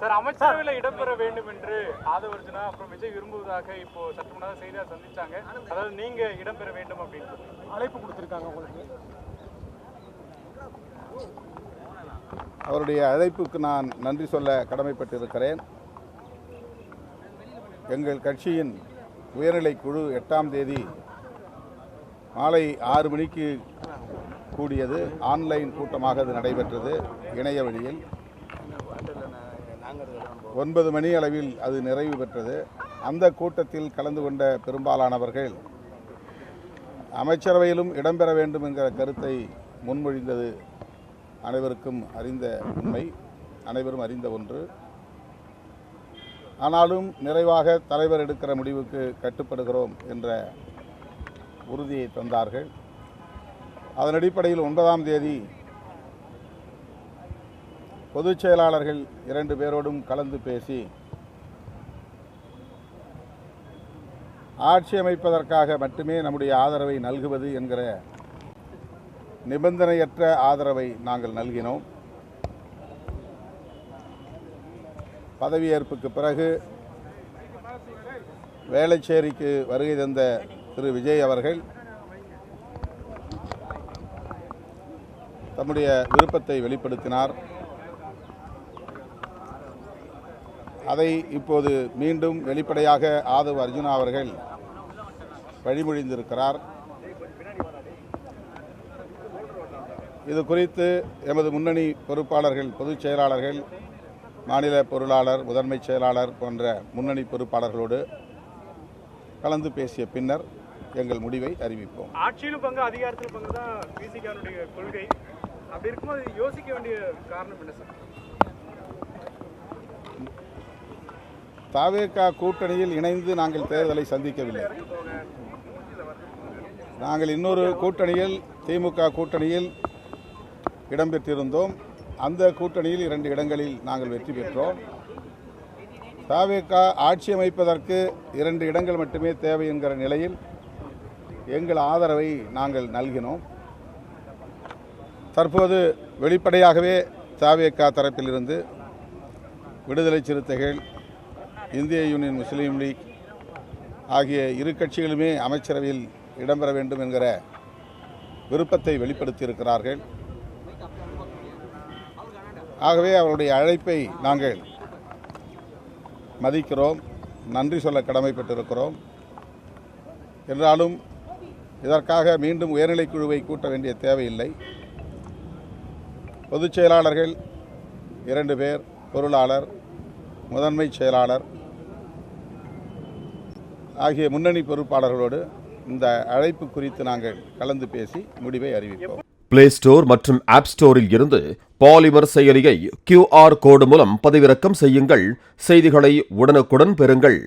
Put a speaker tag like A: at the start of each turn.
A: Sir, அமைச்சரவையில் இடம்பெற வேண்டும் என்று ஆதவர்ஜுனா அப்புறம் விஜய் விரும்புவதாக இப்போ சற்று முன்னாக செய்தியாளர் சந்திச்சாங்க. அதாவது நீங்க இடம்பெற வேண்டும் அப்படின்னு அழைப்பு கொடுத்திருக்காங்க உங்களுக்கு.
B: அவருடைய அழைப்புக்கு நான் நன்றி சொல்ல கடமைப்பட்டிருக்கிறேன். எங்கள் கட்சியின் உயர்நிலை குழு 8ஆம் தேதி மாலை 6 மணிக்கு கூடியது. ஆன்லைன் கூட்டமாக அது நடைபெற்றது. இணைய வழியில் 9 மணி அளவில் அது நிறைவு பெற்றது. அந்த கூட்டத்தில் கலந்து கொண்ட பெரும்பாலானவர்கள் அமைச்சரவையிலும் இடம்பெற வேண்டும் என்கிற கருத்தை முன்மொழிந்தது அனைவருக்கும் அறிந்த உண்மை, அனைவரும் அறிந்த ஒன்று. ஆனாலும் நிறைவாக தலைவர் எடுக்கிற முடிவுக்கு கட்டுப்படுகிறோம் என்ற உறுதியை தந்தார்கள். அதன் அடிப்படையில் 9ஆம் தேதி பொதுச் செயலாளர்கள் 2 பேரோடும் கலந்து பேசி ஆட்சி அமைப்பதற்காக மட்டுமே நம்முடைய ஆதரவை நல்குவது என்கிற நிபந்தனையற்ற ஆதரவை நாங்கள் நல்கினோம். பதவியேற்புக்கு பிறகு வேளச்சேரிக்கு வருகை தந்த திரு விஜய் அவர்கள் தம்முடைய விருப்பத்தை வெளிப்படுத்தினார். அதை இப்போது மீண்டும் வெளிப்படையாக ஆதவ் அர்ஜுனா அவர்கள் வழிமொழிந்திருக்கிறார். இது குறித்து எமது முன்னணி பொறுப்பாளர்கள், பொதுச் செயலாளர்கள், மாநில பொருளாளர், முதன்மை செயலாளர் போன்ற முன்னணி பொறுப்பாளர்களோடு கலந்து பேசிய பின்னர் எங்கள் முடிவை அறிவிப்போம்.
A: ஆட்சியிலும் பங்கு, அதிகாரத்திலும் பங்கு தான் விசிகாவுடைய கொள்கை. அப்படி இருக்கும்போது யோசிக்க வேண்டிய காரணம் என்ன சார்?
B: தவேகா கூட்டணியில் இணைந்து நாங்கள் தேர்தலை சந்திக்கவில்லை. நாங்கள் இன்னொரு கூட்டணியில், திமுக கூட்டணியில் இடம்பெற்றிருந்தோம். அந்த கூட்டணியில் 2 இடங்களில் நாங்கள் வெற்றி பெற்றோம். தவேகா ஆட்சி அமைப்பதற்கு 2 இடங்கள் மட்டுமே தேவை என்கிற நிலையில் எங்கள் ஆதரவை நாங்கள் நல்கினோம். தற்போது வெளிப்படையாகவே தவேகா தரப்பிலிருந்து விடுதலை சிறுத்தைகள், இந்திய யூனியன் முஸ்லீம் லீக் ஆகிய 2 கட்சிகளுமே அமைச்சரவையில் இடம்பெற வேண்டும் என்கிற விருப்பத்தை வெளிப்படுத்தியிருக்கிறார்கள். ஆகவே அவருடைய அழைப்பை நாங்கள் மதிக்கிறோம், நன்றி சொல்ல கடமைப்பட்டிருக்கிறோம். என்றாலும் இதற்காக மீண்டும் உயர்நிலைக் குழுவை கூட்ட வேண்டிய தேவையில்லை. பொதுச் செயலாளர்கள் 2 பேர், பொருளாளர், முதன்மை செயலாளர் ஆகிய முன்னணி பொறுப்பாளர்களோடு இந்த அழைப்பு குறித்து நாங்கள் கலந்து பேசி முடிவை அறிவிப்போம்.
C: பிளே ஸ்டோர் மற்றும் ஆப் ஸ்டோரில் இருந்து பாலிமர் செயலியை QR கோடு மூலம் பதிவிறக்கம் செய்யுங்கள். செய்திகளை உடனுக்குடன் பெறுங்கள்.